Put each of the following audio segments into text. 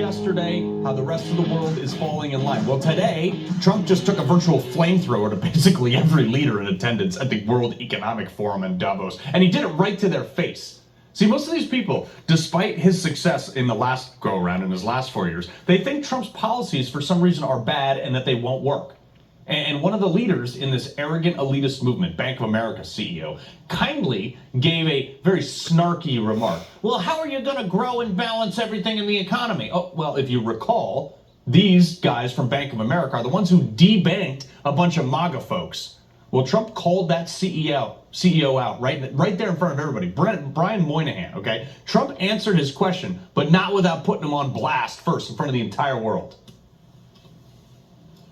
yesterday how the rest of the world is falling in line. Well, today, Trump just took a virtual flamethrower to basically every leader in attendance at the World Economic Forum in Davos, and he did it right to their face. See, most of these people, despite his success in the last go-around, in his last 4 years, they think Trump's policies for some reason are bad and that they won't work. And one of the leaders in this arrogant elitist movement, Bank of America CEO, kindly gave a very snarky remark. Well, how are you going to grow and balance everything in the economy? Oh, well, if you recall, these guys from Bank of America are the ones who debanked a bunch of MAGA folks. Well, Trump called that CEO out right there in front of everybody. Brian Moynihan, okay? Trump answered his question, but not without putting him on blast first in front of the entire world.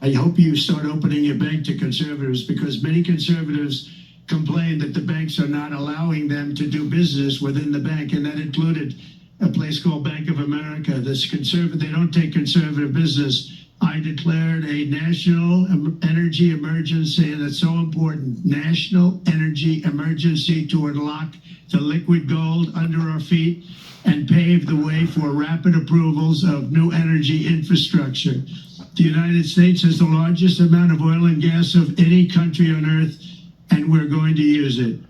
I hope you start opening your bank to conservatives, because many conservatives complain that the banks are not allowing them to do business within the bank, and that included a place called Bank of America. They don't take conservative business. I declared a national energy emergency, and it's so important, national energy emergency, to unlock the liquid gold under our feet and pave the way for rapid approvals of new energy infrastructure. The United States has the largest amount of oil and gas of any country on earth, and we're going to use it.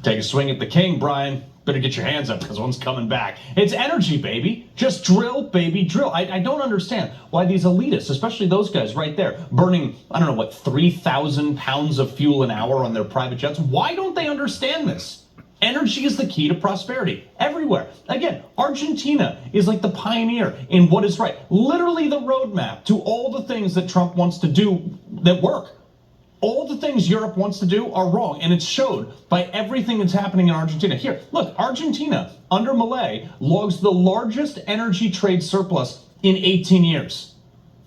Take a swing at the king, Brian. Better get your hands up, because one's coming back. It's energy, baby. Just drill, baby, drill. I don't understand why these elitists, especially those guys right there, burning, 3,000 pounds of fuel an hour on their private jets. Why don't they understand this? Energy is the key to prosperity everywhere. Again, Argentina is like the pioneer in what is right. Literally the roadmap to all the things that Trump wants to do that work. All the things Europe wants to do are wrong, and it's showed by everything that's happening in Argentina. Here, look, Argentina, under Milei, logs the largest energy trade surplus in 18 years.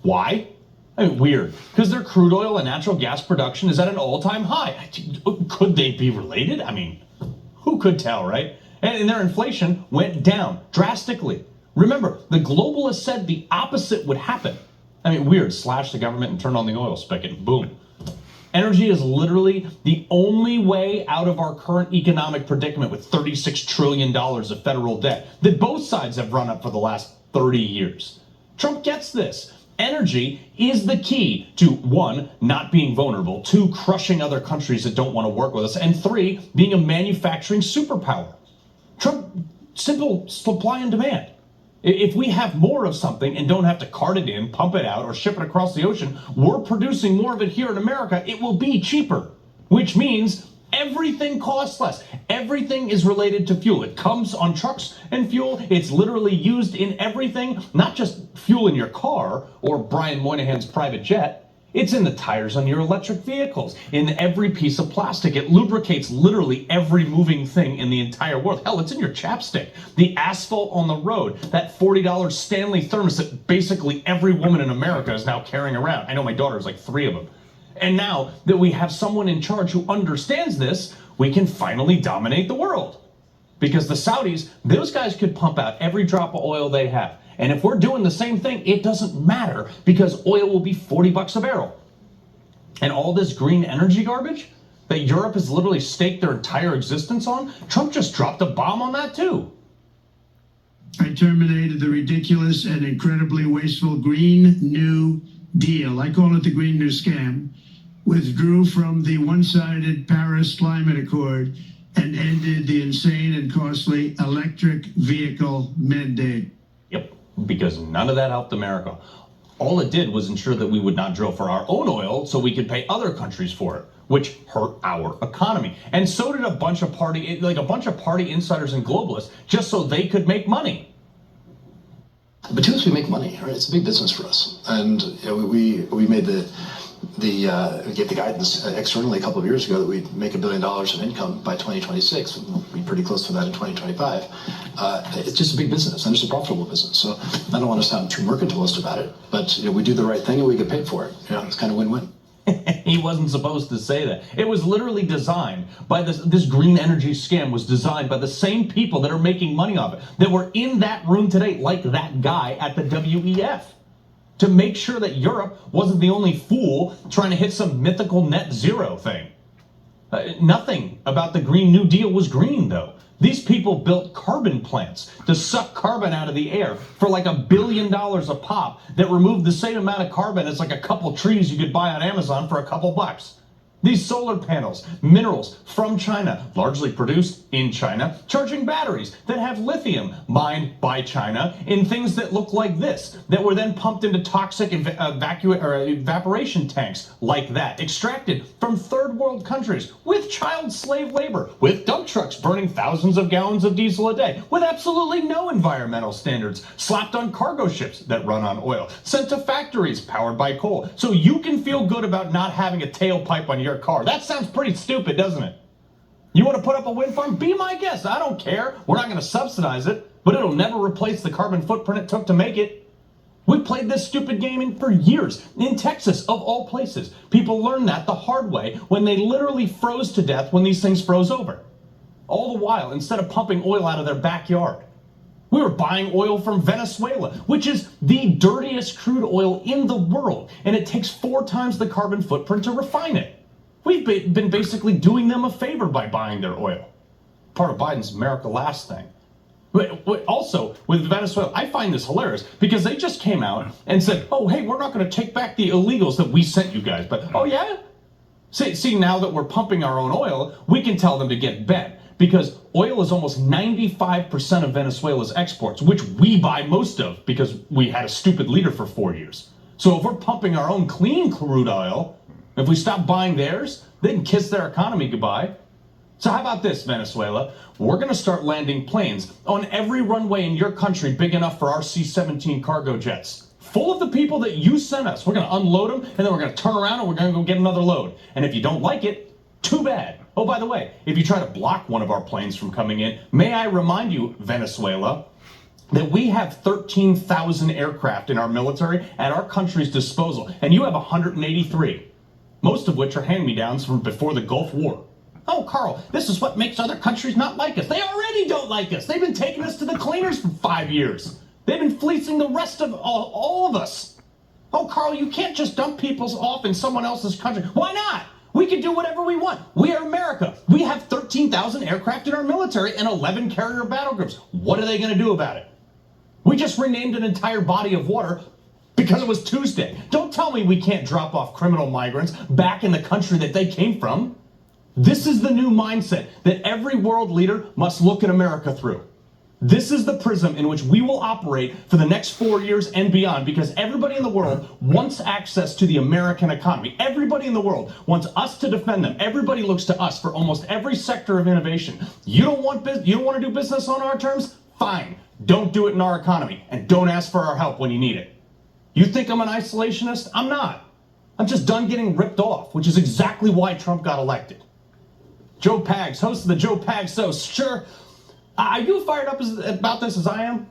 Why? Weird. Because their crude oil and natural gas production is at an all-time high. Could they be related? Who could tell, right? And their inflation went down drastically. Remember, the globalists said the opposite would happen. Weird. Slash the government and turn on the oil spigot. Boom. Energy is literally the only way out of our current economic predicament with $36 trillion of federal debt that both sides have run up for the last 30 years. Trump gets this. Energy is the key to, 1, not being vulnerable, 2, crushing other countries that don't want to work with us, and 3, being a manufacturing superpower. Trump, simple supply and demand. If we have more of something and don't have to cart it in, pump it out, or ship it across the ocean, we're producing more of it here in America. It will be cheaper, which means everything costs less. Everything is related to fuel. It comes on trucks and fuel. It's literally used in everything, not just fuel in your car or Brian Moynihan's private jet. It's in the tires on your electric vehicles, in every piece of plastic. It lubricates literally every moving thing in the entire world. Hell, it's in your chapstick. The asphalt on the road, that $40 Stanley thermos that basically every woman in America is now carrying around. I know my daughter has like 3 of them. And now that we have someone in charge who understands this, we can finally dominate the world. Because the Saudis, those guys could pump out every drop of oil they have. And if we're doing the same thing, it doesn't matter, because oil will be $40 a barrel. And all this green energy garbage that Europe has literally staked their entire existence on, Trump just dropped a bomb on that too. I terminated the ridiculous and incredibly wasteful Green New Deal. I call it the Green New Scam. Withdrew from the one-sided Paris Climate Accord and ended the insane and costly electric vehicle mandate. Yep, because none of that helped America. All it did was ensure that we would not drill for our own oil so we could pay other countries for it, which hurt our economy. And so did a bunch of party insiders and globalists, just so they could make money. But too is we make money, right? It's a big business for us. And we made we gave the guidance externally a couple of years ago that we'd make $1 billion of income by 2026. We'll be pretty close to that in 2025. It's just a big business, and it's a profitable business. So I don't want to sound too mercantilist about it, but we do the right thing and we get paid for it. It's kind of win-win. He wasn't supposed to say that. It was literally designed by this green energy scam was designed by the same people that are making money off it, that were in that room today, like that guy at the WEF, to make sure that Europe wasn't the only fool trying to hit some mythical net zero thing. Nothing about the Green New Deal was green, though. These people built carbon plants to suck carbon out of the air for like $1 billion a pop that removed the same amount of carbon as like a couple trees you could buy on Amazon for a couple bucks. These solar panels, minerals from China, largely produced in China, charging batteries that have lithium mined by China in things that look like this, that were then pumped into toxic evaporation tanks like that, extracted from third world countries with child slave labor, with dump trucks burning thousands of gallons of diesel a day, with absolutely no environmental standards, slapped on cargo ships that run on oil, sent to factories powered by coal, so you can feel good about not having a tailpipe on your car. That sounds pretty stupid, doesn't it? You want to put up a wind farm? Be my guest. I don't care. We're not going to subsidize it, but it'll never replace the carbon footprint it took to make it. We played this stupid game for years. In Texas, of all places. People learned that the hard way when they literally froze to death when these things froze over. All the while, instead of pumping oil out of their backyard, we were buying oil from Venezuela, which is the dirtiest crude oil in the world, and it takes 4 times the carbon footprint to refine it. We've been basically doing them a favor by buying their oil. Part of Biden's America Last thing. Also, with Venezuela, I find this hilarious because they just came out and said, oh, hey, we're not going to take back the illegals that we sent you guys. But, oh, yeah? See, now that we're pumping our own oil, we can tell them to get bent because oil is almost 95% of Venezuela's exports, which we buy most of because we had a stupid leader for 4 years. So if we're pumping our own clean crude oil, if we stop buying theirs, they can kiss their economy goodbye. So how about this, Venezuela? We're going to start landing planes on every runway in your country big enough for our C-17 cargo jets, full of the people that you sent us. We're going to unload them, and then we're going to turn around and we're going to go get another load. And if you don't like it, too bad. Oh, by the way, if you try to block one of our planes from coming in, may I remind you, Venezuela, that we have 13,000 aircraft in our military at our country's disposal, and you have 183. Most of which are hand-me-downs from before the Gulf War. Oh, Carl, this is what makes other countries not like us. They already don't like us. They've been taking us to the cleaners for 5 years. They've been fleecing the rest of all of us. Oh, Carl, you can't just dump people off in someone else's country. Why not? We can do whatever we want. We are America. We have 13,000 aircraft in our military and 11 carrier battle groups. What are they going to do about it? We just renamed an entire body of water because it was Tuesday. Don't tell me we can't drop off criminal migrants back in the country that they came from. This is the new mindset that every world leader must look at America through. This is the prism in which we will operate for the next 4 years and beyond because everybody in the world wants access to the American economy. Everybody in the world wants us to defend them. Everybody looks to us for almost every sector of innovation. You don't want to do business on our terms? Fine. Don't do it in our economy and don't ask for our help when you need it. You think I'm an isolationist? I'm not. I'm just done getting ripped off, which is exactly why Trump got elected. Joe Pags, host of the Joe Pags Show. Sure. Are you fired up about this as I am?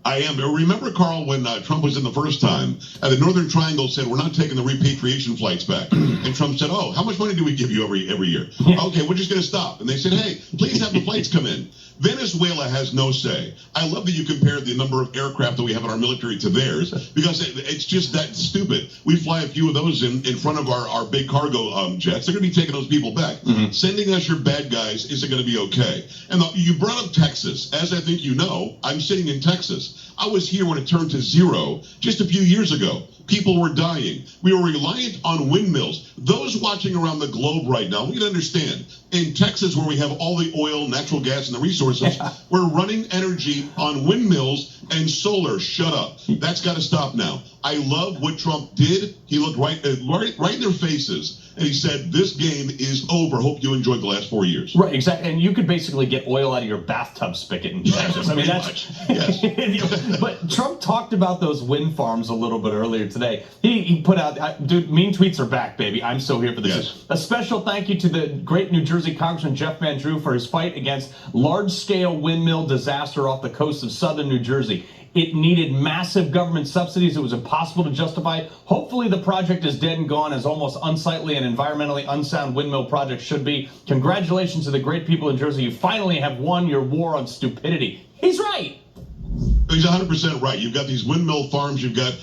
I am. Remember, Carl, when Trump was in the first time, and the Northern Triangle said, we're not taking the repatriation flights back. And Trump said, oh, how much money do we give you every year? Yeah. Okay, we're just going to stop. And they said, hey, please have the flights come in. Venezuela has no say. I love that you compared the number of aircraft that we have in our military to theirs, because it's just that stupid. We fly a few of those in front of our big cargo jets. They're going to be taking those people back. Mm-hmm. Sending us your bad guys isn't going to be okay. And you brought up Texas. As I think you know, I'm sitting in Texas. I was here when it turned to zero just a few years ago. People were dying. We were reliant on windmills. Those watching around the globe right now, we can understand. In Texas, where we have all the oil, natural gas, and the resources, we're running energy on windmills and solar. Shut up. That's got to stop now. I love what Trump did. He looked right in their faces, and he said, this game is over. Hope you enjoyed the last 4 years. Right, exactly. And you could basically get oil out of your bathtub spigot in Texas. I mean, that's... Yes. But Trump talked about those wind farms a little bit earlier today. He put out, dude, mean tweets are back, baby. I'm so here for this. Yes. A special thank you to the great New Jersey Congressman Jeff Van Drew for his fight against large-scale windmill disaster off the coast of southern New Jersey. It needed massive government subsidies. It was impossible to justify. Hopefully the project is dead and gone, as almost unsightly and environmentally unsound windmill projects should be. Congratulations to the great people in Jersey. You finally have won your war on stupidity. He's right. He's 100% right. You've got these windmill farms. You've got